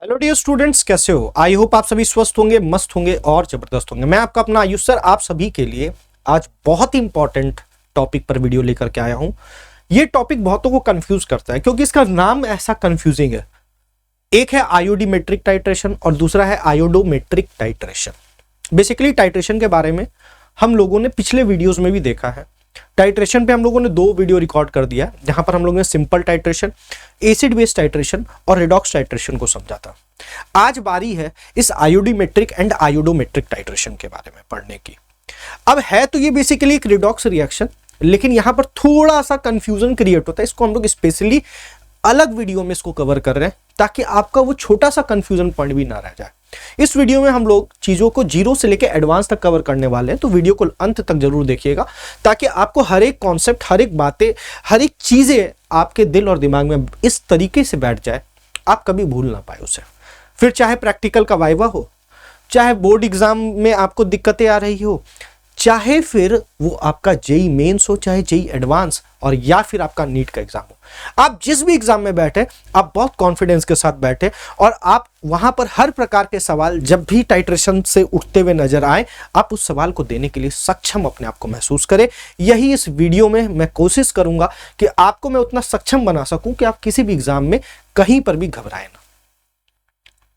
Hello dear students, कैसे हो? I hope आप सभी स्वस्थ होंगे, मस्त होंगे और जबरदस्त होंगे। मैं आपका अपना आयुष सर आप सभी के लिए आज बहुत ही इंपॉर्टेंट टॉपिक पर वीडियो लेकर के आया हूं। ये टॉपिक बहुतों को कंफ्यूज करता है क्योंकि इसका नाम ऐसा कंफ्यूजिंग है। एक है आयोडीमेट्रिक टाइट्रेशन और दूसरा है आयोडोमेट्रिक टाइट्रेशन। बेसिकली टाइट्रेशन के बारे में हम लोगों ने पिछले वीडियोज में भी देखा है। टाइट्रेशन पे हम लोगों ने 2 वीडियो रिकॉर्ड कर दिया, जहां पर हम लोगों ने simple titration, acid base titration और रिडॉक्स टाइट्रेशन को समझा था। आज बारी है इस आयोडीमेट्रिक एंड आयोडोमेट्रिक टाइट्रेशन के बारे में पढ़ने की। अब है तो ये बेसिकली एक रिडॉक्स रिएक्शन, लेकिन यहां पर थोड़ा सा कंफ्यूजन क्रिएट होता है। इसको हम लोग स्पेशली अलग वीडियो में इसको कवर कर रहे हैं ताकि आपका वो छोटा सा कंफ्यूजन पॉइंट भी ना रह जाए। इस वीडियो में हम लोग चीजों को जीरो से लेकर एडवांस तक कवर करने वाले हैं, तो वीडियो को अंत तक जरूर देखिएगा ताकि आपको हर एक कॉन्सेप्ट, हर एक बातें, हर एक चीजें आपके दिल और दिमाग में इस तरीके से बैठ जाए आप कभी भूल ना पाए उसे। फिर चाहे प्रैक्टिकल का वाइवा हो, चाहे बोर्ड एग्जाम में आपको दिक्कतें आ रही हो, चाहे फिर वो आपका जेई मेंस हो, चाहे जेई एडवांस और या फिर आपका नीट का एग्जाम हो, आप जिस भी एग्जाम में बैठे आप बहुत कॉन्फिडेंस के साथ बैठे और आप वहां पर हर प्रकार के सवाल जब भी टाइट्रेशन से उठते हुए नजर आए, आप उस सवाल को देने के लिए सक्षम अपने आप को महसूस करें। यही इस वीडियो में मैं कोशिश करूंगा कि आपको मैं उतना सक्षम बना सकूं कि आप किसी भी एग्जाम में कहीं पर भी घबराए ना।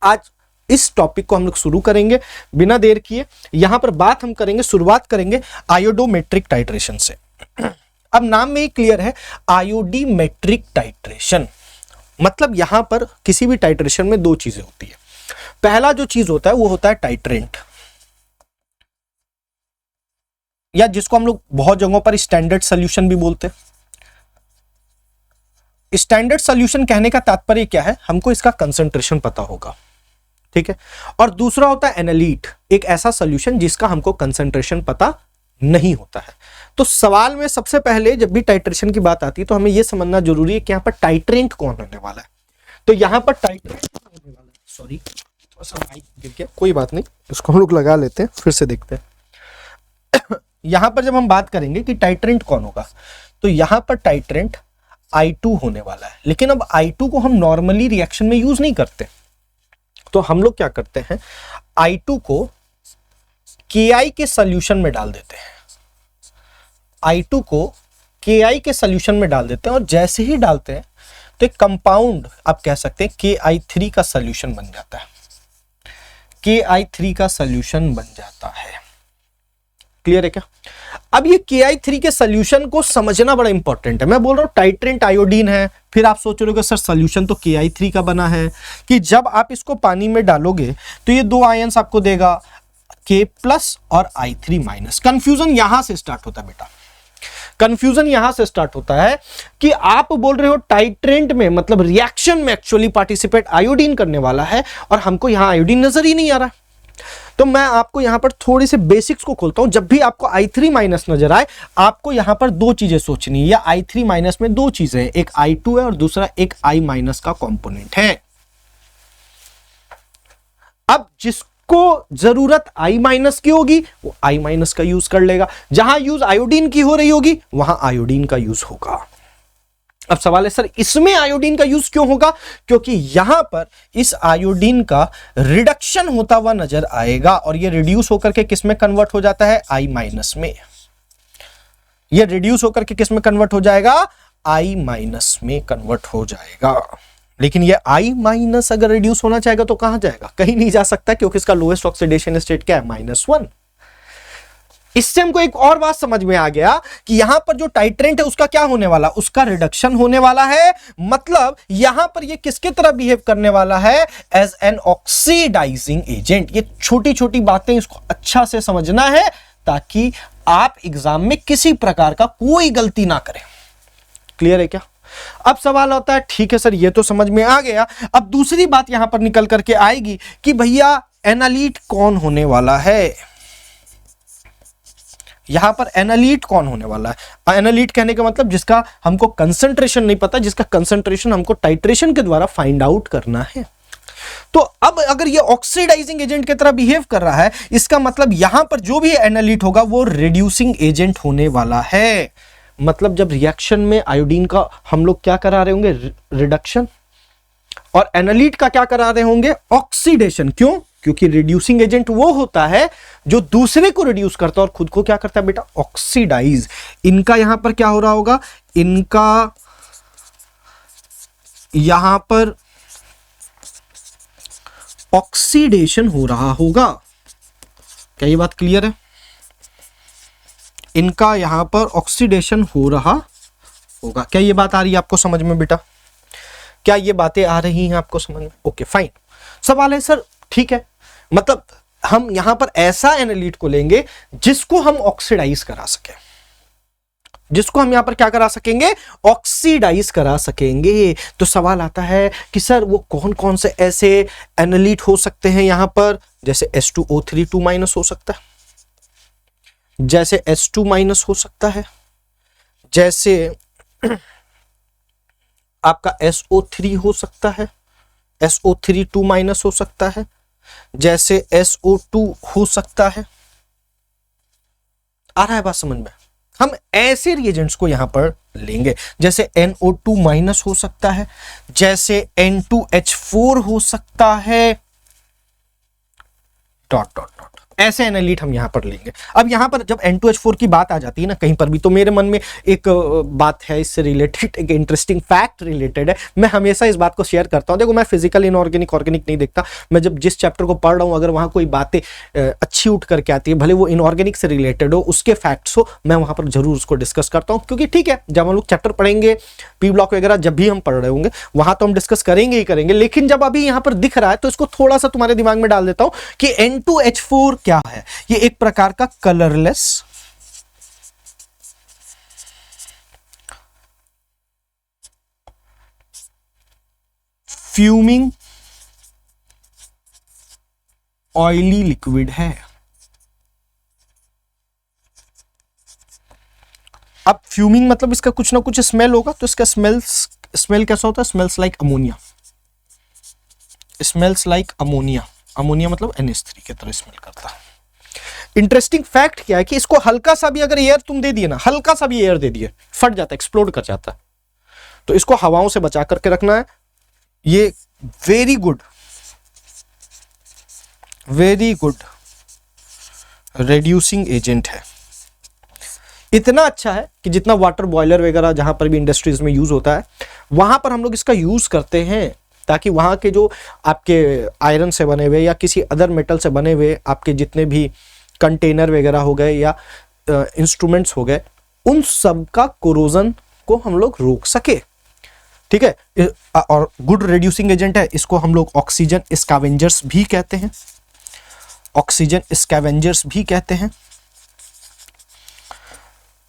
आज इस टॉपिक को हम लोग शुरू करेंगे बिना देर किए। यहां पर बात हम करेंगे, शुरुआत करेंगे आयोडोमेट्रिक टाइट्रेशन से। अब नाम में ही क्लियर है, आयोडीमेट्रिक टाइट्रेशन मतलब यहां पर किसी भी टाइट्रेशन में 2 चीजें होती है। पहला जो चीज होता है वो होता है टाइट्रेंट, या जिसको हम लोग बहुत जगहों पर स्टैंडर्ड सॉल्यूशन भी बोलते हैं। स्टैंडर्ड सॉल्यूशन कहने का तात्पर्य क्या है, हमको इसका कंसंट्रेशन पता होगा, ठीक है। और दूसरा होता है एनालीट, एक ऐसा सॉल्यूशन जिसका हमको कंसंट्रेशन पता नहीं होता है। तो सवाल में सबसे पहले जब भी टाइट्रेशन की बात आती है तो हमें यह समझना जरूरी है कि यहां पर टाइट्रेंट कौन होने वाला है। तो यहां पर टाइट्रेंट होने वाला है, सॉरी थोड़ा सा माइक गिर गया, कोई बात नहीं, इसको हम लोग लगा लेते हैं, फिर से देखते हैं। यहां पर जब हम बात करेंगे कि टाइट्रेंट कौन होगा, तो यहां पर टाइट्रेंट I2 होने वाला है। लेकिन अब I2 को हम नॉर्मली रिएक्शन में यूज नहीं करते, तो हम लोग क्या करते हैं, I2 को Ki के सॉल्यूशन में डाल देते हैं। I2 को Ki के सॉल्यूशन में डाल देते हैं और जैसे ही डालते हैं तो एक कंपाउंड आप कह सकते हैं Ki3 का सॉल्यूशन बन जाता है। Ki3 का सॉल्यूशन बन जाता है। क्लियर है क्या? अब ये Ki3 के सॉल्यूशन को समझना बड़ा इंपॉर्टेंट है। मैं बोल रहा हूं टाइट्रेंट आयोडीन है, फिर आप सोच रहे हो सर सॉल्यूशन तो Ki3 का बना है, कि जब आप इसको पानी में डालोगे तो ये 2 आयंस आपको देगा, K+ और I3-। कंफ्यूजन यहां से स्टार्ट होता है बेटा, कंफ्यूजन यहां से स्टार्ट होता है कि आप बोल रहे हो टाइट्रेंट में मतलब रिएक्शन में एक्चुअली पार्टिसिपेट आयोडीन करने वाला है और हमको यहां आयोडीन नजर ही नहीं आ रहा है। तो मैं आपको यहां पर थोड़ी से बेसिक्स को खोलता हूं। जब भी आपको I3- नजर आए, आपको यहां पर 2 चीजें सोचनी है, या I3- में 2 चीजें हैं, एक I2 है और दूसरा एक I- का कंपोनेंट है। अब जिसको जरूरत I- की होगी वो I- का यूज कर लेगा, जहां यूज आयोडीन की हो रही होगी वहां आयोडीन का यूज होगा। अब सवाल है सर इसमें आयोडीन का यूज क्यों होगा, क्योंकि यहां पर इस आयोडीन का रिडक्शन होता हुआ नजर आएगा और ये रिड्यूस होकर के किस में कन्वर्ट हो जाता है, I- में। ये रिड्यूस होकर के किस में कन्वर्ट हो जाएगा, I- में कन्वर्ट हो जाएगा। लेकिन ये I- अगर रिड्यूस होना चाहेगा तो कहां जाएगा, कहीं नहीं जा सकता, क्योंकि इसका लोएस्ट ऑक्सीडेशन स्टेट क्या है, -1। इससे हमको एक और बात समझ में आ गया कि यहां पर जो टाइट्रेंट है उसका क्या होने वाला, उसका रिडक्शन होने वाला है। मतलब यहां पर ये किसके तरह बिहेव करने वाला है, एज एन ऑक्सीडाइजिंग एजेंट। ये छोटी छोटी बातें इसको अच्छा से समझना है ताकि आप एग्जाम में किसी प्रकार का कोई गलती ना करें। क्लियर है क्या? अब सवाल आता है, ठीक है सर ये तो समझ में आ गया, अब दूसरी बात यहां पर निकल करके आएगी कि भैया एनालीट कौन होने वाला है। यहां पर एनालीट कौन होने वाला है, एनालीट कहने का मतलब जिसका हमको कंसंट्रेशन नहीं पता, जिसका कंसंट्रेशन हमको टाइट्रेशन के द्वारा फाइंड आउट करना है। तो अब अगर ये ऑक्सीडाइजिंग एजेंट की तरह बिहेव कर रहा है, इसका मतलब यहां पर जो भी एनालीट होगा वो रिड्यूसिंग एजेंट होने वाला है। मतलब जब रिएक्शन में आयोडीन का हम लोग क्या करा रहे होंगे, रिडक्शन, और एनालिट का क्या करा रहे होंगे, ऑक्सीडेशन। क्यों? क्योंकि रिड्यूसिंग एजेंट वो होता है जो दूसरे को रिड्यूस करता है और खुद को क्या करता है बेटा, ऑक्सीडाइज। इनका यहां पर क्या हो रहा होगा, इनका यहां पर ऑक्सीडेशन हो रहा होगा। क्या ये बात क्लियर है? इनका यहां पर ऑक्सीडेशन हो रहा होगा। क्या ये बात आ रही है आपको समझ में बेटा? क्या ये बातें आ रही हैं आपको समझ में? Okay fine. सवाल है सर ठीक है, मतलब हम यहां पर ऐसा एनालिट को लेंगे जिसको हम ऑक्सीडाइज करा सके, जिसको हम यहां पर क्या करा सकेंगे, ऑक्सीडाइज करा सकेंगे। तो सवाल आता है कि सर वो कौन कौन से ऐसे एनालिट हो सकते हैं यहां पर, जैसे H2O3 2- हो सकता है, जैसे H2- हो सकता है, जैसे आपका SO3 हो सकता है, SO3 2- हो सकता है, जैसे SO2 हो सकता है। आ रहा है बात समझ में? हम ऐसे रिएजेंट्स को यहां पर लेंगे, जैसे NO2- हो सकता है, जैसे N2H4 हो सकता है, डॉट डॉट डॉट, ऐसे एनालिट हम यहां पर लेंगे। अब यहां पर जब N2H4 की बात आ जाती है ना कहीं पर भी, तो मेरे मन में एक बात है इससे रिलेटेड, एक इंटरेस्टिंग फैक्ट रिलेटेड है। मैं हमेशा इस बात को शेयर करता हूं। देखो मैं फिजिकल इनऑर्गेनिक ऑर्गेनिक नहीं देखता, मैं जब जिस चैप्टर को पढ़ रहा हूं अगर वहां कोई बातें अच्छी उठ करके आती है, भले वो इनऑर्गेनिक से रिलेटेड हो, उसके फैक्ट्स हो, मैं वहां पर जरूर उसको डिस्कस करता हूं। क्योंकि ठीक है, जब हम लोग चैप्टर पढ़ेंगे पी ब्लॉक वगैरह जब भी हम पढ़ रहे होंगे वहां तो हम डिस्कस करेंगे ही करेंगे, लेकिन जब अभी यहां पर दिख रहा है तो इसको थोड़ा सा तुम्हारे दिमाग में डाल देता हूं कि N2H4 क्या है। ये एक प्रकार का कलरलेस फ्यूमिंग ऑयली लिक्विड है। अब फ्यूमिंग मतलब इसका कुछ ना कुछ स्मेल होगा, तो इसका स्मेल कैसा होता है, smells like ammonia, smells like ammonia, ammonia मतलब NH3 की तरह स्मेल करता है। इंटरेस्टिंग फैक्ट क्या है कि इसको हल्का सा भी अगर एयर तुम दे दिए ना, हल्का सा भी एयर दे दिए, फट जाता है, एक्सप्लोड कर जाता है। तो इसको हवाओं से बचा करके रखना है। ये वेरी गुड रिड्यूसिंग एजेंट है। इतना अच्छा है कि जितना वाटर बॉयलर वगैरह जहां पर भी इंडस्ट्रीज में यूज होता है वहां पर हम लोग इसका यूज करते हैं, ताकि वहां के जो आपके आयरन से बने हुए या किसी अदर मेटल से बने हुए आपके जितने भी कंटेनर वगैरह हो गए या इंस्ट्रूमेंट्स हो गए, उन सब का कोरोजन को हम लोग रोक सके। ठीक है, और गुड रिड्यूसिंग एजेंट है। इसको हम लोग ऑक्सीजन स्कैवेंजर्स भी कहते हैं, ऑक्सीजन स्कैवेंजर्स भी कहते हैं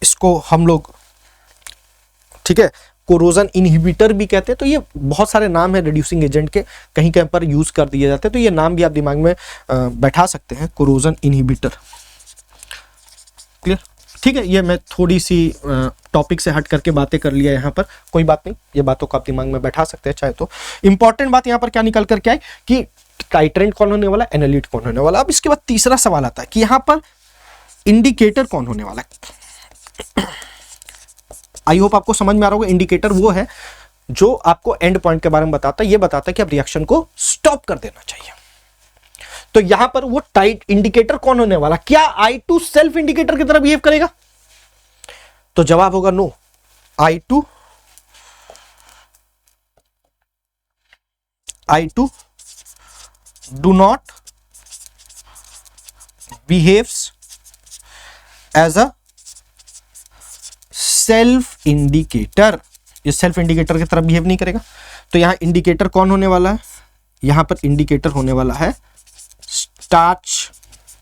इसको हम लोग। ठीक है, कोरोजन इनहिबिटर भी कहते हैं। तो ये बहुत सारे नाम है रिड्यूसिंग एजेंट के, कहीं कहीं पर यूज कर दिए जाते हैं, तो ये नाम भी आप दिमाग में बैठा सकते हैं, कोरोजन इनहिबिटर। क्लियर? ठीक है, ये मैं थोड़ी सी टॉपिक से हट करके बातें कर लिया यहाँ पर, कोई बात नहीं, ये बातों को आप दिमाग में बैठा सकते हैं चाहे तो। इंपॉर्टेंट बात यहाँ पर क्या निकल करके आई कि टाइट्रेंट कौन होने वाला, एनालिट कौन होने वाला। अब इसके बाद तीसरा सवाल आता है कि यहाँ पर इंडिकेटर कौन होने वाला है। आई होप आपको समझ में आ रहा होगा। इंडिकेटर वो है जो आपको एंड पॉइंट के बारे में बताता है, ये बताता है कि अब रिएक्शन को स्टॉप कर देना चाहिए। तो यहां पर वो टाइट इंडिकेटर कौन होने वाला, क्या I2 सेल्फ इंडिकेटर की तरह बिहेव करेगा? तो जवाब होगा no, I2 do not behaves as a self indicator. ये सेल्फ इंडिकेटर की तरह बिहेव नहीं करेगा। तो यहां इंडिकेटर कौन होने वाला है, यहां पर इंडिकेटर होने वाला है स्टार्च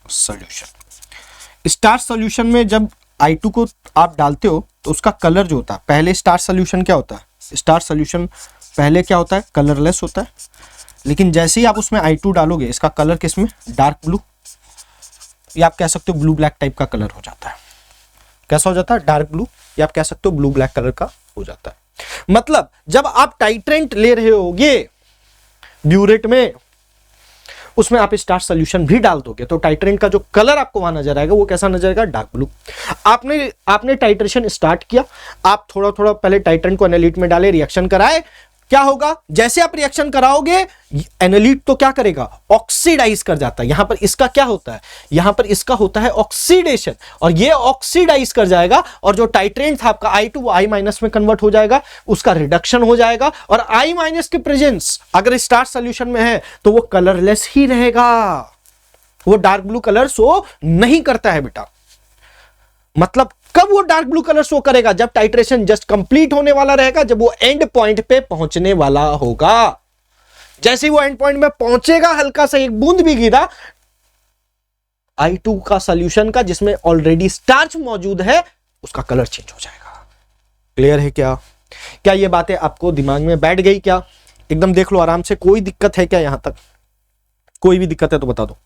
सॉल्यूशन। स्टार्च सॉल्यूशन में जब I2 को आप डालते हो तो उसका कलर जो होता है, पहले स्टार्च सॉल्यूशन क्या होता है, स्टार्च सॉल्यूशन पहले क्या होता है, कलरलेस होता है। लेकिन जैसे ही आप उसमें I2 डालोगे, इसका कलर किसमें, डार्क ब्लू, या आप कह सकते हो ब्लू ब्लैक टाइप का कलर हो जाता है। कैसा हो जाता है, डार्क ब्लू, या आप कह सकते हो ब्लू ब्लैक कलर का हो जाता है। मतलब जब आप टाइट्रेंट ले रहे होगे ब्यूरेट में, उसमें आप स्टार्च सॉल्यूशन भी डाल दोगे तो टाइट्रेंट का जो कलर आपको वहां नजर आएगा वो कैसा नजर आएगा, डार्क ब्लू। आपने टाइट्रेशन स्टार्ट किया, आप थोड़ा थोड़ा पहले टाइट्रेंट को एनालिट में डाले, रिएक्शन कराए, क्या होगा, जैसे आप रिएक्शन कराओगे एनालिट तो क्या करेगा, ऑक्सीडाइज कर जाता है। यहां पर इसका क्या होता है, यहां पर इसका होता है ऑक्सीडेशन, और ये ऑक्सीडाइज कर जाएगा, और जो टाइट्रेंट था आपका I2 वो I- में कन्वर्ट हो जाएगा, उसका रिडक्शन हो जाएगा, और I- के प्रेजेंस अगर स्टार्च सॉल्यूशन में है तो वो कलरलेस ही रहेगा, वो डार्क ब्लू कलर शो नहीं करता है बेटा। मतलब कब वो डार्क ब्लू कलर शो करेगा, जब टाइट्रेशन जस्ट कंप्लीट होने वाला रहेगा, जब वो एंड पॉइंट पे पहुंचने वाला होगा। जैसे ही वो एंड पॉइंट में पहुंचेगा, हल्का सा एक बूंद भी गिरा I2 का सॉल्यूशन का जिसमें ऑलरेडी स्टार्च मौजूद है, उसका कलर चेंज हो जाएगा। क्लियर है क्या, क्या ये बातें आपको दिमाग में बैठ गई क्या, एकदम देख लो आराम से। कोई दिक्कत है क्या यहां तक, कोई भी दिक्कत है तो बता दो।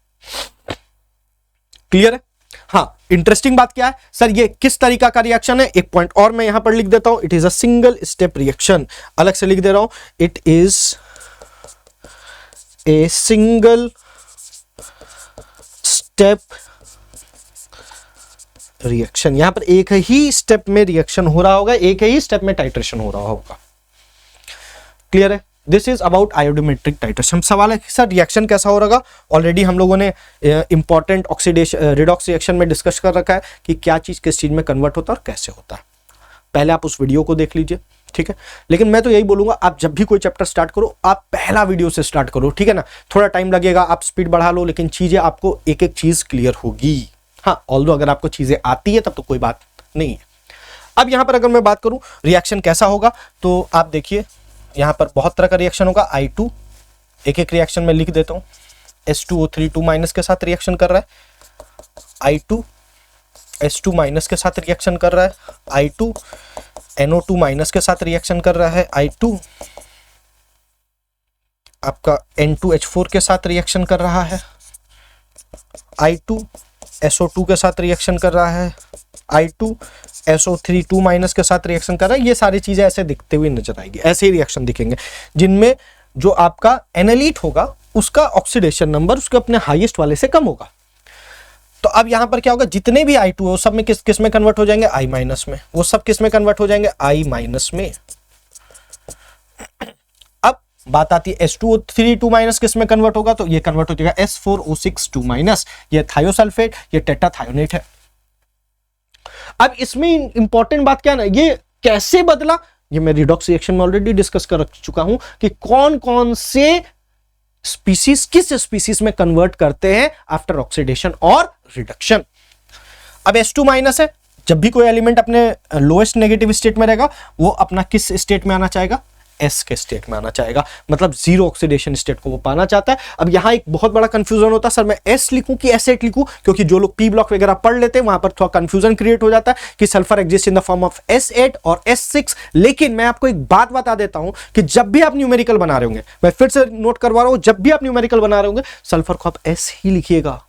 क्लियर है। हाँ, इंटरेस्टिंग बात क्या है सर, ये किस तरीका का रिएक्शन है, एक पॉइंट और मैं यहां पर लिख देता हूं, it is a single step reaction, अलग से लिख दे रहा हूं, it is a single step reaction. यहां पर एक ही स्टेप में रिएक्शन हो रहा होगा, एक ही स्टेप में टाइट्रेशन हो रहा होगा। क्लियर है। This is about आयोडोमेट्रिक titration. सवाल है कि सर रिएक्शन कैसा हो रहा, ऑलरेडी हम लोगों ने इंपॉर्टेंट ऑक्सीडेशन रिडॉक्स रिएक्शन में डिस्कस कर रखा है कि क्या चीज किस चीज में कन्वर्ट होता है और कैसे होता है। पहले आप उस वीडियो को देख लीजिए, ठीक है। लेकिन मैं तो यही बोलूंगा, आप जब भी कोई चैप्टर स्टार्ट करो, आप पहला वीडियो से स्टार्ट करो, ठीक है ना। थोड़ा टाइम लगेगा, आप स्पीड बढ़ा लो, लेकिन चीजें आपको एक एक चीज क्लियर होगी। हाँ, ऑल्दो अगर आपको चीजें आती है तब तो कोई बात नहीं है। अब यहां पर अगर मैं बात करूं रिएक्शन कैसा होगा, तो आप देखिए यहां पर बहुत तरह का रिएक्शन होगा। I2 एक एक रिएक्शन में लिख देता हूं, S2O3 2- के साथ रिएक्शन कर रहा है, I2 S2- के साथ रिएक्शन कर रहा है, I2 NO2- के साथ रिएक्शन कर रहा है, I2 आपका N2H4 के साथ रिएक्शन कर रहा है, I2 SO2 के साथ रिएक्शन कर रहा है, I2 SO3 2- के साथ रिएक्शन कर रहा है। ये सारी चीजें ऐसे दिखते हुए नजर आएगी, ऐसे ही रिएक्शन दिखेंगे, जिनमें जो आपका एनालिट होगा उसका ऑक्सीडेशन नंबर उसके अपने हाईएस्ट वाले से कम होगा। तो अब यहां पर क्या होगा, जितने भी I2 है वो सब में किस में कन्वर्ट हो जाएंगे, I- में। वो सब किस में कन्वर्ट हो जाएंगे, I- में। अब बात आती है S2O3 2- किस में कन्वर्ट होगा, तो ये कन्वर्ट हो जाएगा S4O6 2-। ये थायोसल्फेट, ये टेट्राथायोनेट है। अब इसमें इंपॉर्टेंट बात क्या है ना, ये कैसे बदला, ये मैं रिडॉक्स रिएक्शन में ऑलरेडी डिस्कस कर चुका हूं कि कौन कौन से स्पीसीज किस स्पीसीज में कन्वर्ट करते हैं आफ्टर ऑक्सीडेशन और रिडक्शन। अब S2- है, जब भी कोई एलिमेंट अपने लोएस्ट नेगेटिव स्टेट में रहेगा, वो अपना किस स्टेट में आना चाहेगा, S के स्टेट में आना चाहेगा, मतलब जीरो ऑक्सीडेशन स्टेट को वो पाना चाहता है। अब यहां एक बहुत बड़ा कंफ्यूजन होता है, सर मैं S लिखूं कि S8 लिखूं, क्योंकि जो लोग P ब्लॉक वगैरह पढ़ लेते हैं वहां पर थोड़ा कंफ्यूजन क्रिएट हो जाता है कि sulphur exist in the form of S8 और S6। लेकिन मैं आपको एक बात बता देता हूं कि जब भी आप न्यूमेरिकल बना रहे होंगे, मैं फिर से नोट करवा रहा हूं, जब भी आप न्यूमेरिकल बना रहे होंगे सल्फर को आप S ही लिखिएगा।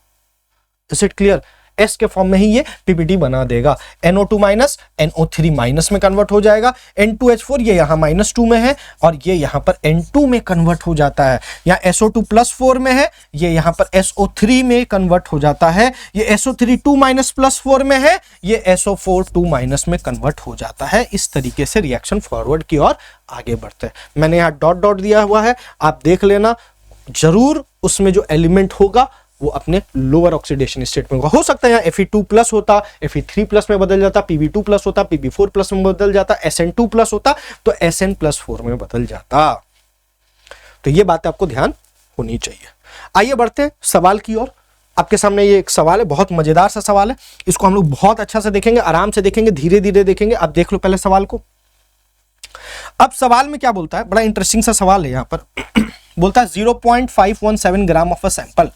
Is it clear. S के फॉर्म में ही ये PPT बना देगा। NO2- NO3- में कन्वर्ट हो जाएगा, N2H4 ये यहाँ -2 में है और ये यहाँ पर N2 में कन्वर्ट हो जाता है। यहाँ SO2+4 में है, ये यहाँ पर SO3 में कन्वर्ट हो जाता है। ये SO3 2-+4 में है, ये SO4 2- में कन्वर्ट हो जाता है। इस तरीके से रिएक्शन फॉरवर्ड की ओर आगे बढ़ते हैं। मैंने यहाँ डॉट डॉट दिया हुआ है, आप देख लेना जरूर। उसमें जो एलिमेंट होगा वो अपने लोअर ऑक्सीडेशन स्टेट में होगा। हो सकता है यहाँ Fe2+ होता, Fe3+ में बदल जाता, Pb2+ होता, Pb4+ में बदल जाता, SN2+ होता तो SN+4 में बदल जाता। तो ये बात आपको ध्यान होनी चाहिए। आइए बढ़ते हैं सवाल की ओर। आपके सामने ये एक सवाल है, बहुत मजेदार सा सवाल है। इसको हम लोग बहुत अच्छा से देखेंगे, आराम से देखेंगे, धीरे धीरे देखेंगे। आप देख लो पहले सवाल को। अब सवाल में क्या बोलता है, बड़ा इंटरेस्टिंग सा सवाल है। यहाँ पर बोलता है 0.517 gram of a sample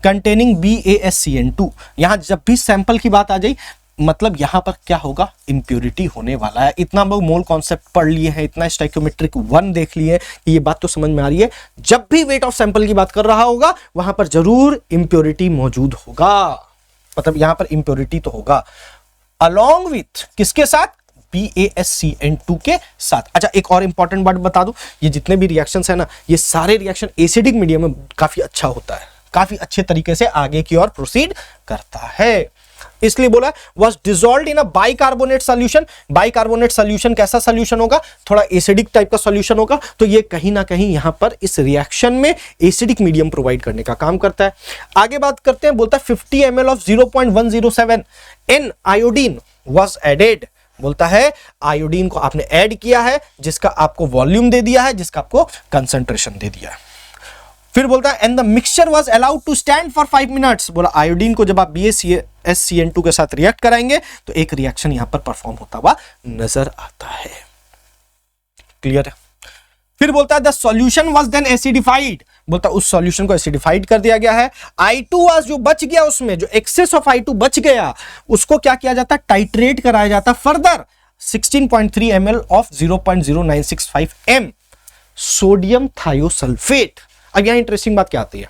containing BaSCN2। यहां जब भी सैंपल की बात आ जाए, मतलब यहां पर क्या होगा, इंप्योरिटी होने वाला है। इतना हम लोग मोल कॉन्सेप्ट पढ़ लिए हैं, इतना स्टोइकियोमेट्रिक 1 देख लिए हैं, ये बात तो समझ में आ रही है। जब भी वेट ऑफ सैंपल की बात कर रहा होगा वहां पर जरूर इंप्योरिटी मौजूद होगा, मतलब यहां पर इंप्योरिटी तो होगा अलॉन्ग विथ किसके साथ, BaSCN2 के साथ। अच्छा, एक और इंपॉर्टेंट बात बता दूं, ये जितने भी रिएक्शंस है ना, ये सारे रिएक्शन एसिडिक मीडियम में काफी अच्छा होता है, काफी अच्छे तरीके से आगे की ओर प्रोसीड करता है। इसलिए बोला was dissolved in a bicarbonate solution. Bicarbonate solution कैसा सॉल्यूशन होगा, थोड़ा एसिडिक टाइप का सॉल्यूशन होगा, तो ये कहीं ना कहीं यहां पर इस रिएक्शन में एसिडिक मीडियम प्रोवाइड करने का काम करता है। आगे बात करते हैं, बोलता है 50 ml of 0.107 N iodine was added. बोलता है आयोडीन को आपने ऐड किया है, जिसका आपको वॉल्यूम दे दिया है, जिसका आपको कंसंट्रेशन दे दिया है। फिर बोलता है and the mixture was allowed to stand for 5 minutes. बोला आयोडीन को जब आप BaSCN2 के साथ रिएक्ट कराएंगे तो एक रिएक्शन यहां पर परफॉर्म होता हुआ नजर आता है। क्लियर है। फिर बोलता है the solution was then acidified. बोलता है उस सॉल्यूशन को एसिडिफाइड कर दिया गया है। I2 वाज जो बच गया, उसमें जो एक्सेस ऑफ I2 बच गया, उसको क्या किया जाता है, टाइट्रेट कराया जाता further 16.3 ml of 0.0965 M sodium thiosulphate. अब यहां इंटरेस्टिंग बात क्या आती है,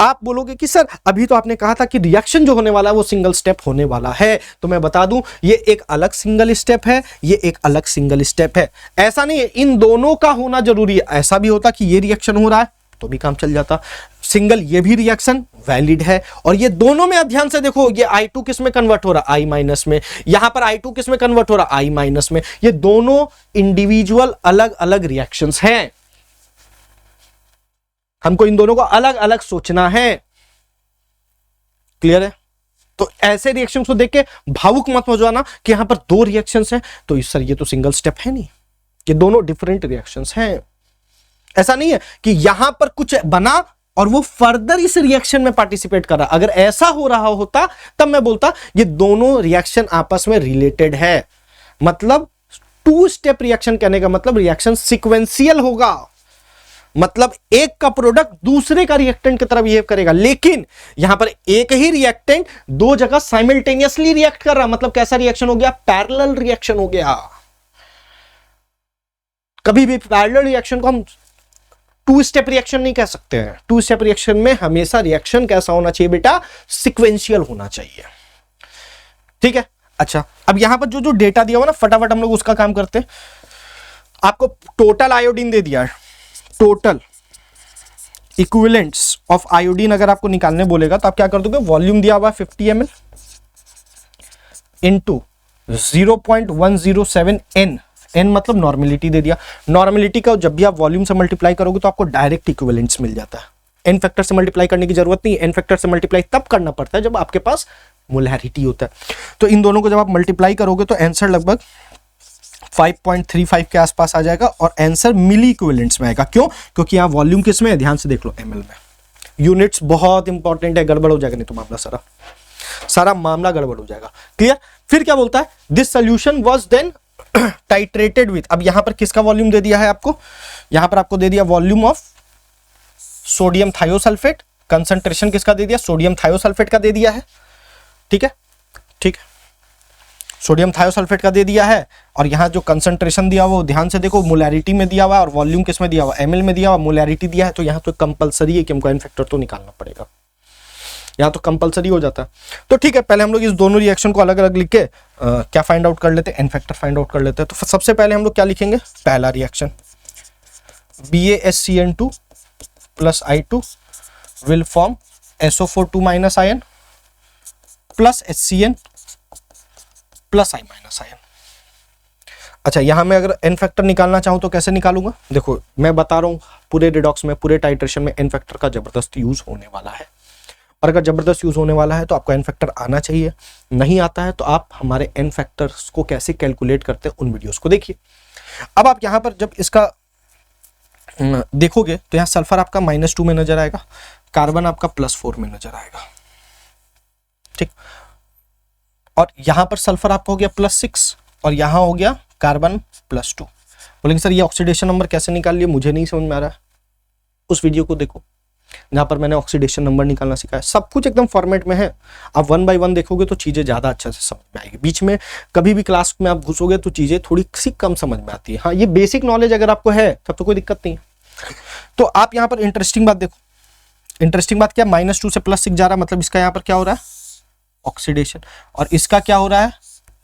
आप बोलोगे कि सर अभी तो आपने कहा था कि रिएक्शन जो होने वाला है वो सिंगल स्टेप होने वाला है, तो मैं बता दूं ये एक अलग सिंगल स्टेप है, ये एक अलग सिंगल स्टेप है। ऐसा नहीं है इन दोनों का होना जरूरी है, ऐसा भी होता कि ये रिएक्शन हो रहा है तो भी काम चल जाता, सिंगल ये भी रिएक्शन वैलिड है। और ये दोनों में ध्यान से देखो, ये I2 किस में कन्वर्ट हो रहा है, I माइनस में, यहां पर I2 किस में कन्वर्ट हो रहा है, I माइनस में। ये दोनों इंडिविजुअल अलग अलग रिएक्शंस हैं, हमको इन दोनों को अलग अलग सोचना है। क्लियर है। तो ऐसे रिएक्शंस को देख के भावुक मत हो जाना कि यहां पर दो रिएक्शंस हैं तो इस सर ये तो सिंगल स्टेप है नहीं, ये दोनों डिफरेंट रिएक्शंस हैं। ऐसा नहीं है कि यहां पर कुछ बना और वो फर्दर इस रिएक्शन में पार्टिसिपेट कर रहा। अगर ऐसा हो रहा होता तब मैं बोलता ये दोनों रिएक्शन आपस में रिलेटेड है। मतलब 2 स्टेप रिएक्शन कहने का मतलब रिएक्शन सीक्वेंशियल होगा, मतलब एक का प्रोडक्ट दूसरे का रिएक्टेंट की तरह बिहेव करेगा। लेकिन यहां पर एक ही रिएक्टेंट दो जगह साइमल्टेनियसली रिएक्ट कर रहा, मतलब कैसा रिएक्शन हो गया, पैरेलल रिएक्शन हो गया। कभी भी पैरेलल रिएक्शन को हम 2 स्टेप रिएक्शन नहीं कह सकते हैं। 2 स्टेप रिएक्शन में हमेशा रिएक्शन कैसा होना चाहिए बेटा, सिक्वेंशियल होना चाहिए। ठीक है। अच्छा, अब यहां पर जो जो डेटा दिया हुआ ना, फटाफट हम लोग उसका काम करते हैं। आपको टोटल आयोडीन दे दिया है, टोटल इक्विवेलेंट्स ऑफ आयोडीन अगर आपको निकालने बोलेगा तो आप क्या कर दोगे, वॉल्यूम दिया हुआ 50 ml इनटू 0.107 N, N मतलब नॉर्मेलिटी दे दिया। नॉर्मेलिटी का जब भी आप वॉल्यूम से मल्टीप्लाई करोगे तो आपको डायरेक्ट इक्विवेलेंट्स मिल जाता है। एन फैक्टर से मल्टीप्लाई करने की जरूरत नहीं, एन फैक्टर से मल्टीप्लाई तब करना पड़ता है जब आपके पास मोलैरिटी होता है। तो इन दोनों को जब आप मल्टीप्लाई करोगे तो आंसर लगभग 5.35 के आसपास आ जाएगा और आंसर मिली इक्विवेलेंट्स में आएगा। क्यों? क्योंकि यहाँ वॉल्यूम किस में है, ध्यान से देख लो, ml में। यूनिट्स बहुत इंपॉर्टेंट है, गड़बड़ हो जाएगा नहीं तो मामला सारा मामला गड़बड़ हो जाएगा। क्लियर। फिर क्या बोलता है, this solution was then titrated with. अब यहां पर किसका वॉल्यूम दे दिया है आपको, यहां पर आपको दे दिया volume of sodium thiosulphate. Concentration किसका दे दिया, सोडियम थायोसल्फेट का दे दिया है। ठीक है, ठीक है, सोडियम थायोसल्फेट का दे दिया है। और यहां जो कंसंट्रेशन दिया हुआ वो ध्यान से देखो, मोलैरिटी में दिया हुआ है और वॉल्यूम किस में दिया हुआ, ml में दिया हुआ, मोलैरिटी दिया है। तो यहां तो कंपलसरी है कि हमको एन फैक्टर तो निकालना पड़ेगा, यहां तो कंपलसरी हो जाता है। तो ठीक है, पहले हम लोग इस दोनों रिएक्शन को अलग अलग लिख के क्या फाइंड आउट कर लेते हैं, एन फैक्टर फाइंड आउट कर लेते हैं। तो सबसे पहले हम लोग क्या लिखेंगे, पहला reaction BaSCN2 plus I2 will form SO4 2- ion plus HCN plus I- ion. अच्छा, यहां मैं अगर एन फैक्टर निकालना चाहूं तो कैसे निकालूंगा, देखो मैं बता रहा हूं पूरे रिडॉक्स में, पूरे टाइट्रेशन में एन फैक्टर का जबरदस्त यूज होने वाला है। और अगर जबरदस्त यूज होने वाला है तो आपको एन फैक्टर आना चाहिए। नहीं आता है तो आप हमारे एन फैक्टर्स को कैसे कैलकुलेट करते हैं उन वीडियोस को देखिए। अब आप यहां पर जब इसका देखोगे तो यहां सल्फर आपका -2 में नजर आएगा, कार्बन आपका +4 में नजर आएगा। ठीक, और यहां पर सल्फर आपका हो गया +6 और यहां हो गया कार्बन +2। बोलेंगे सर ये ऑक्सीडेशन नंबर कैसे निकाल लिया, मुझे नहीं समझ में आ रहा है। उस वीडियो को देखो जहां पर मैंने ऑक्सीडेशन नंबर निकालना सिखाया, सब कुछ एकदम फॉर्मेट में है। आप 1 by 1 देखोगे तो चीजें ज्यादा अच्छे से समझ में आएगी। बीच में कभी भी क्लास में आप घुसोगे तो चीजें थोड़ी सी कम समझ में आती है। हाँ, ये बेसिक नॉलेज अगर आपको है तब तो कोई दिक्कत नहीं है। तो आप यहाँ पर इंटरेस्टिंग बात देखो, इंटरेस्टिंग बात क्या, -2 से +6 जा रहा है, मतलब इसका यहाँ पर क्या हो रहा है, ऑक्सीडेशन, और इसका क्या हो रहा है,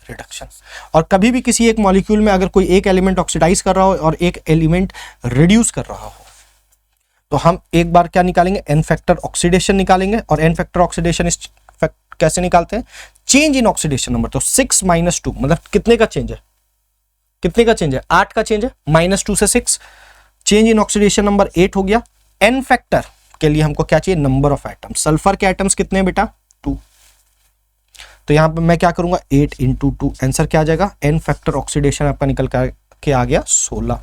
रिडक्शन। और कभी भी किसी एक मॉलिक्यूल में अगर कोई एक एलिमेंट ऑक्सीडाइज कर रहा हो और एक एलिमेंट रिड्यूस कर रहा हो तो हम एक बार क्या निकालेंगे, एन फैक्टर ऑक्सीडेशन निकालेंगे। और एन फैक्टर ऑक्सीडेशन इज कैसे निकालते हैं? Change in oxidation number. तो 6 - 2 मतलब कितने का चेंज है? कितने का चेंज है? 8 का चेंज है। -2 से 6, चेंज इन ऑक्सीडेशन नंबर 8 हो गया। एन फैक्टर के लिए हमको क्या चाहिए? Number of atoms. सल्फर के एटम्स कितने हैं बेटा? 2। तो यहां पर मैं क्या करूंगा? 8 × 2, आंसर क्या आ जाएगा? एन फैक्टर ऑक्सीडेशन आपका निकल के आ गया 16।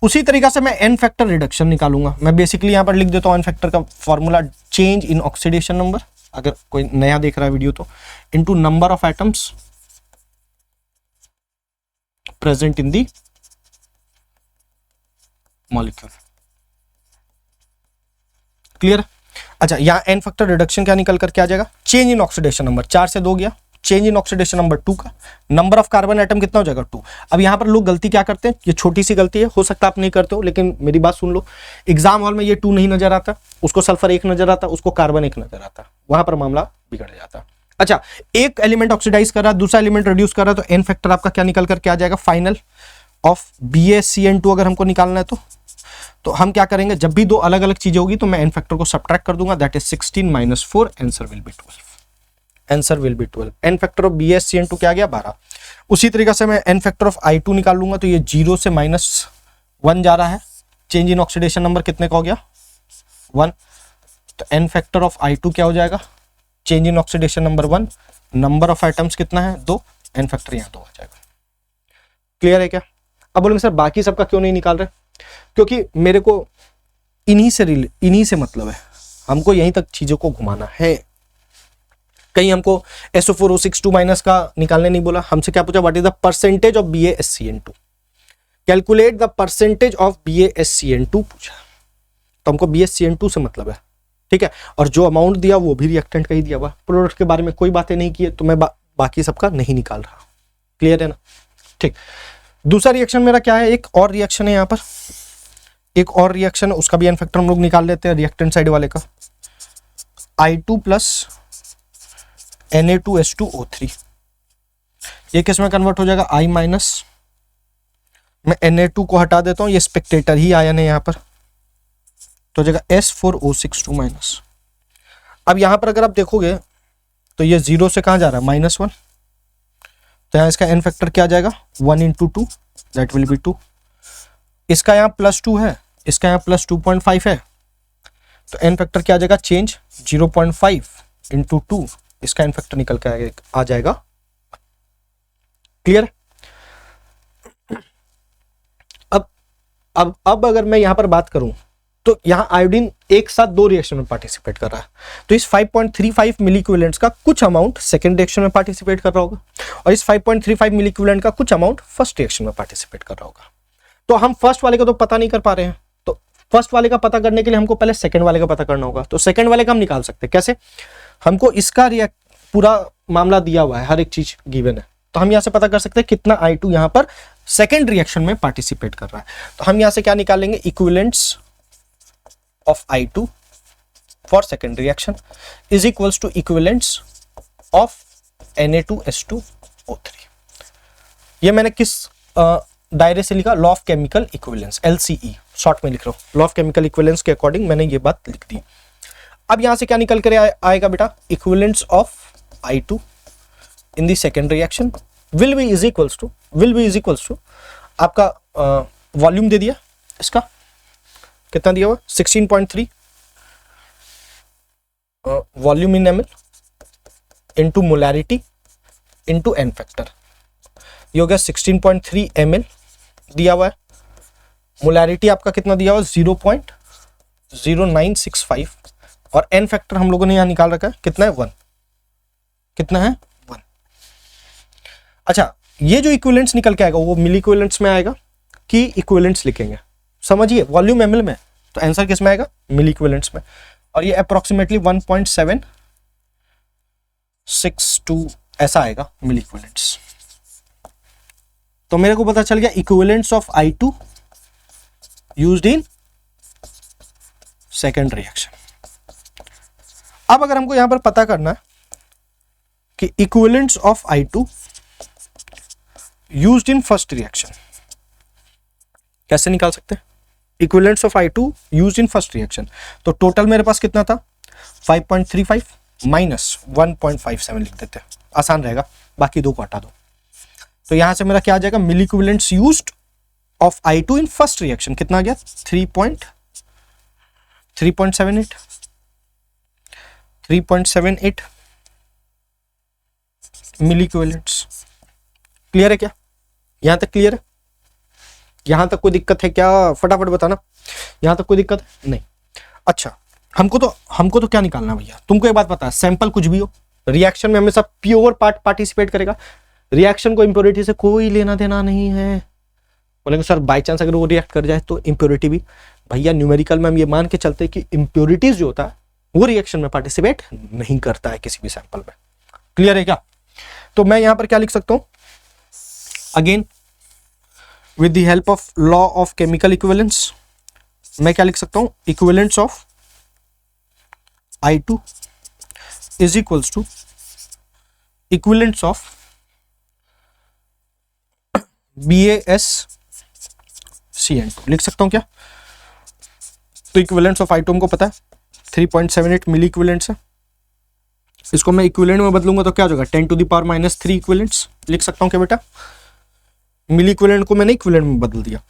उसी तरीका से मैं एन फैक्टर रिडक्शन निकालूंगा। मैं बेसिकली यहां पर लिख देता हूं एन फैक्टर का formula, change in oxidation number, अगर कोई नया देख रहा है वीडियो तो, into number of atoms present in the molecule. Clear? अच्छा, यहां एन फैक्टर रिडक्शन क्या निकल करके आ जाएगा? चेंज इन ऑक्सीडेशन नंबर, 4 से 2 गया, चेंज इन ऑक्सीडेशन नंबर 2 का, नंबर ऑफ कार्बन एटम कितना हो जाएगा? 2। अब यहां पर लोग गलती क्या करते हैं? ये छोटी सी गलती है, हो सकता है आप नहीं करते हो, लेकिन मेरी बात सुन लो। एग्जाम हॉल में ये 2 नहीं नजर आता, उसको सल्फर 1 नजर आता, उसको कार्बन 1 नजर आता, वहां पर मामला बिगड़ जाता। अच्छा, एक एलिमेंट ऑक्सीडाइज कर रहा है, दूसरा एलिमेंट रिड्यूस कर रहा है, तो एन फैक्टर आपका क्या निकल करके आ जाएगा? फाइनल ऑफ BaCN2 अगर हमको निकालना है तो हम क्या करेंगे? जब भी 2 अलग अलग चीजें होगी तो मैं एन फैक्टर को सब्ट्रैक्ट कर दूंगा, that is 16 - 4, answer will be 12। Answer will be 12। N factor of BaCN2 क्या आ गया? 12। उसी तरीके से मैं एन फैक्टर ऑफ I2 निकाल लूंगा, तो ये 0 से -1 जा रहा है, चेंज इन ऑक्सीडेशन नंबर कितने का हो गया? 1। तो एन फैक्टर ऑफ I2 क्या हो जाएगा? Change in oxidation number 1, number of atoms कितना है? 2, एन फैक्टर यहाँ 2 आ जाएगा। क्लियर है क्या? अब बोलेंगे सर बाकी सबका क्यों नहीं निकाल रहे? क्योंकि मेरे को इन्हीं से मतलब है, हमको यहीं तक चीजों को घुमाना है। कहीं हमको SO4O6 2- का निकालने नहीं बोला, हमसे क्या पूछा? What is the percentage of BaSCN2, calculate the percentage of BaSCN2 पूछा, तो हमको BaSCN2 से मतलब है, ठीक है। और जो अमाउंट दिया वो भी रिएक्टेंट का ही दिया हुआ, प्रोडक्ट के बारे में कोई बातें नहीं की है, तो मैं बाकी सबका नहीं निकाल रहा। क्लियर है ना? ठीक। दूसरा रिएक्शन मेरा क्या है? एक और रिएक्शन है यहाँ पर, एक और रिएक्शन है, उसका भी एन फैक्टर हम लोग निकाल लेते हैं रिएक्टेंट साइड वाले का। I2 + Na2H2O3, ये किस में कन्वर्ट हो जाएगा? I-। मैं Na2 को हटा देता हूं, ये स्पेक्टेटर ही आयन है यहाँ पर, तो हो जाएगा S4O6 2-। अब यहां पर अगर आप देखोगे तो ये 0 से कहां जा रहा है? -1, तो यहाँ इसका एन फैक्टर क्या आ जाएगा? 1 × 2, दैट विल बी 2। इसका यहाँ +2 है, इसका यहाँ +2.5 है, तो एन फैक्टर क्या आ जाएगा? चेंज 0.5 × 2, इसका एन फैक्टर निकल के आ जाएगा। क्लियर? अब अगर मैं यहां पर बात करूं तो यहां आयोडीन एक साथ 2 रिएक्शन में पार्टिसिपेट कर रहा है, तो इस 5.35 मिली इक्विवेलेंट्स का कुछ अमाउंट सेकंड रिएक्शन में पार्टिसिपेट कर रहा होगा, और इस 5.35 मिली इक्विवेलेंट का कुछ अमाउंट फर्स्ट रिएक्शन में पार्टिसिपेट कर रहा होगा। तो हम फर्स्ट वाले का तो पता नहीं कर पा रहे हैं, तो फर्स्ट वाले का पता करने के लिए हमको पहले सेकंड वाले का पता करना होगा। तो सेकंड वाले का हम निकाल सकते हैं कैसे? हमको इसका पूरा मामला दिया हुआ है, हर एक चीज गिवन है, तो हम यहां से पता कर सकते हैं कितना I2 यहां पर सेकंड रिएक्शन में पार्टिसिपेट कर रहा है। तो हम यहां से क्या निकालेंगे? Equivalents of I2 for second reaction is equals to equivalents of Na2H2O3। ये मैंने किस दायरे से लिखा? Law of chemical equivalence, LCE short में लिख रहा हूं। लॉ ऑफ केमिकल इक्विवेलेंस के अकॉर्डिंग मैंने ये बात लिख दी। अब यहां से क्या निकल कर आएगा बेटा? Equivalents of I2 in the second reaction will be is equals to आपका वॉल्यूम दे दिया, इसका कितना दिया हुआ? 16.3 volume in ml into molarity into N factor, ये हो गया 16.3 ml दिया हुआ है। मोलैरिटी आपका कितना दिया हुआ? 0.0965, और एन फैक्टर हम लोगों ने यहां निकाल रखा है, कितना है? 1। कितना है? 1। अच्छा, ये जो इक्विवेलेंट्स निकल के आएगा वो मिली इक्विवेलेंट्स में आएगा कि इक्विवेलेंट्स लिखेंगे? समझिए, वॉल्यूम ml में, तो आंसर किस में आएगा? मिली इक्विवेलेंट्स में, और ये अप्रोक्सीमेटली 1.762 ऐसा आएगा मिली इक्विवेलेंट्स। तो मेरे को पता चल गया equivalents of I2 used in second reaction. अब अगर हमको यहां पर पता करना है कि equivalents of I2 used in first reaction, कैसे निकाल सकते हैं? Equivalents of I2 used in first reaction, तो टोटल मेरे पास कितना था? 5.35, -1.57 लिख देते हैं, आसान रहेगा, बाकी दो को हटा दो। तो यहां से मेरा क्या आ जाएगा, milliequivalents used of I2 in first reaction कितना आ गया, 3.78 मिली इक्विवेलेंट्स। क्लियर है क्या, यहां तक क्लियर है? यहां तक कोई दिक्कत है क्या, फटाफट बताना, यहां तक कोई दिक्कत है? नहीं। अच्छा, हमको तो क्या निकालना भैया, तुमको एक बात पता है, सैंपल कुछ भी हो, रिएक्शन में हमेशा प्योर पार्ट पार्टिसिपेट करेगा, रिएक्शन को इंप्योरिटी से कोई लेना देना नहीं है। बोलेंगे सर बाई चांस अगर वो रिएक्ट कर जाए तो इंप्योरिटी भी, भैया न्यूमेरिकल में हम ये मान के चलते हैं कि इंप्योरिटीज जो होता है वो रिएक्शन में पार्टिसिपेट नहीं करता है किसी भी सैंपल में। क्लियर है क्या? तो मैं यहां पर क्या लिख सकता हूं, again with the help of law of chemical equivalence, मैं क्या लिख सकता हूं, equivalence of I2 is equals to equivalence of BaSCN2 लिख सकता हूं क्या? तो इक्विवेलेंस ऑफ I2 हमको पता है 3.78 मिली इक्विवेलेंट्स है, इसको मैं इक्विवेलेंट में बदलूंगा तो क्या हो जाएगा, 10⁻³ इक्विवेलेंट्स लिख सकता हूं क्या बेटा? मिली इक्विवेलेंट को मैंने इक्विवेलेंट में बदल दिया।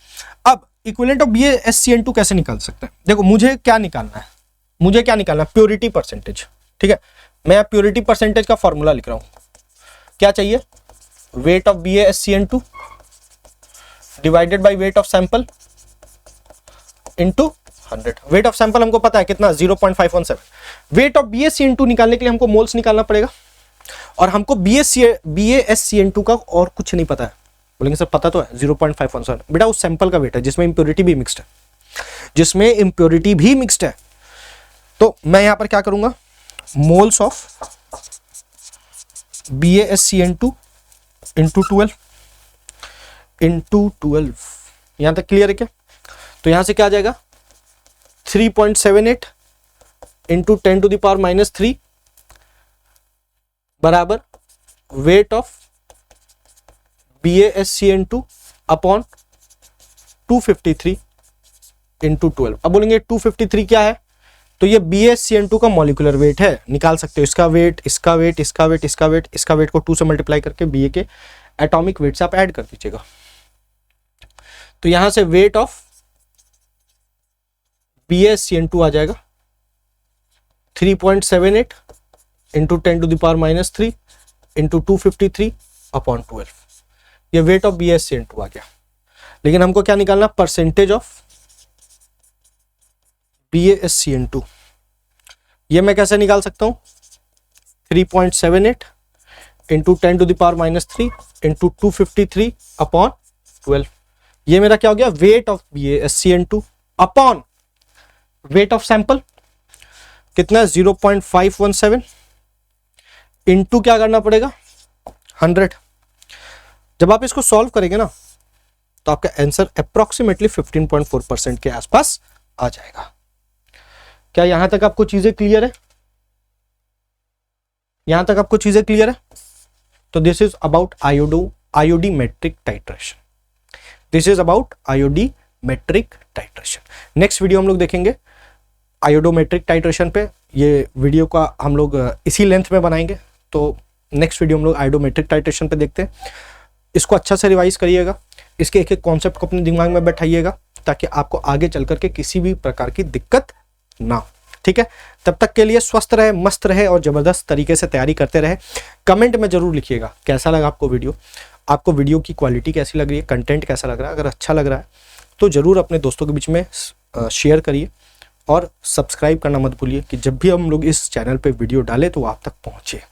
अब इक्विवेलेंट ऑफ BaSCN2 कैसे निकाल सकते हैं? देखो मुझे क्या निकालना है, प्योरिटी परसेंटेज। ठीक है, मैं प्योरिटी परसेंटेज का फॉर्मूला लिख रहा हूं, क्या चाहिए, weight of BaSCN2 divided by weight of sample into 100। Weight of sample हमको पता है कितना, 0.517। वेट ऑफ BaSCN2 निकालने के लिए हमको मोल्स निकालना पड़ेगा, और हमको BaSCN2 का और कुछ नहीं पता है। बोलेंगे सर पता तो है 0.517, बेटा उस सैंपल का वेट है जिसमें इंप्योरिटी भी मिक्स्ड है, तो मैं यहां पर क्या करूंगा, मोल्स ऑफ BaSCN2 इंटू 12 यहां तक क्लियर है क्या? तो यहां से क्या आ जाएगा, 3.78 इंटू 10⁻³ बराबर weight of BaSCN2 upon 253 into 12। अब बोलेंगे 253 क्या है, तो ये BaSCN2 का मॉलिक्यूलर वेट है, निकाल सकते हो इसका वेट, इसका वेट, इसका वेट, इसका वेट, इसका वेट को 2 से मल्टीप्लाई करके Ba के एटॉमिक वेट से आप ऐड कर दीजिएगा। तो यहां से वेट ऑफ BaSCN2 आ जाएगा 3.78 इंटू 10⁻³ इंटू 253 अपॉन 12। ये वेट ऑफ BaSCN2 आ गया। लेकिन हमको क्या निकालना, परसेंटेज ऑफ BaSCN2। ये मैं कैसे निकाल सकता हूं, 3.78 इंटू 10⁻³ इंटू 253 अपॉन 12। ये मेरा क्या हो गया, weight of BaSCN2 upon weight of sample कितना, 0.517 इंटू क्या करना पड़ेगा, 100। जब आप इसको सॉल्व करेंगे ना तो आपका आंसर अप्रोक्सीमेटली 15.4% के आसपास आ जाएगा। क्या यहां तक आपको चीजें क्लियर है? यहां तक आपको चीजें क्लियर है? तो this is about iodometric titration. Next video हम लोग देखेंगे आयोडोमेट्रिक टाइट्रेशन पे। ये वीडियो का हम लोग इसी लेंथ में बनाएंगे, तो नेक्स्ट वीडियो हम लोग आयोडोमेट्रिक टाइट्रेशन पे देखते हैं। इसको अच्छा से रिवाइज करिएगा, इसके एक एक कॉन्सेप्ट को अपने दिमाग में बैठाइएगा ताकि आपको आगे चल करके किसी भी प्रकार की दिक्कत ना हो। ठीक है, तब तक के लिए स्वस्थ रहे, मस्त रहे और जबरदस्त तरीके से तैयारी करते रहे। कमेंट में जरूर लिखिएगा कैसा लगा आपको वीडियो, आपको वीडियो की क्वालिटी कैसी लग रही है, कंटेंट कैसा लग रहा है। अगर अच्छा लग रहा है तो जरूर अपने दोस्तों के बीच में शेयर करिए और सब्सक्राइब करना मत भूलिए कि जब भी हम लोग इस चैनल पे वीडियो डालें तो आप तक पहुंचे।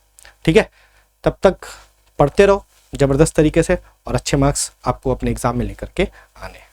ठीक है, तब तक पढ़ते रहो जबरदस्त तरीके से और अच्छे मार्क्स आपको अपने एग्जाम में लेकर के आने।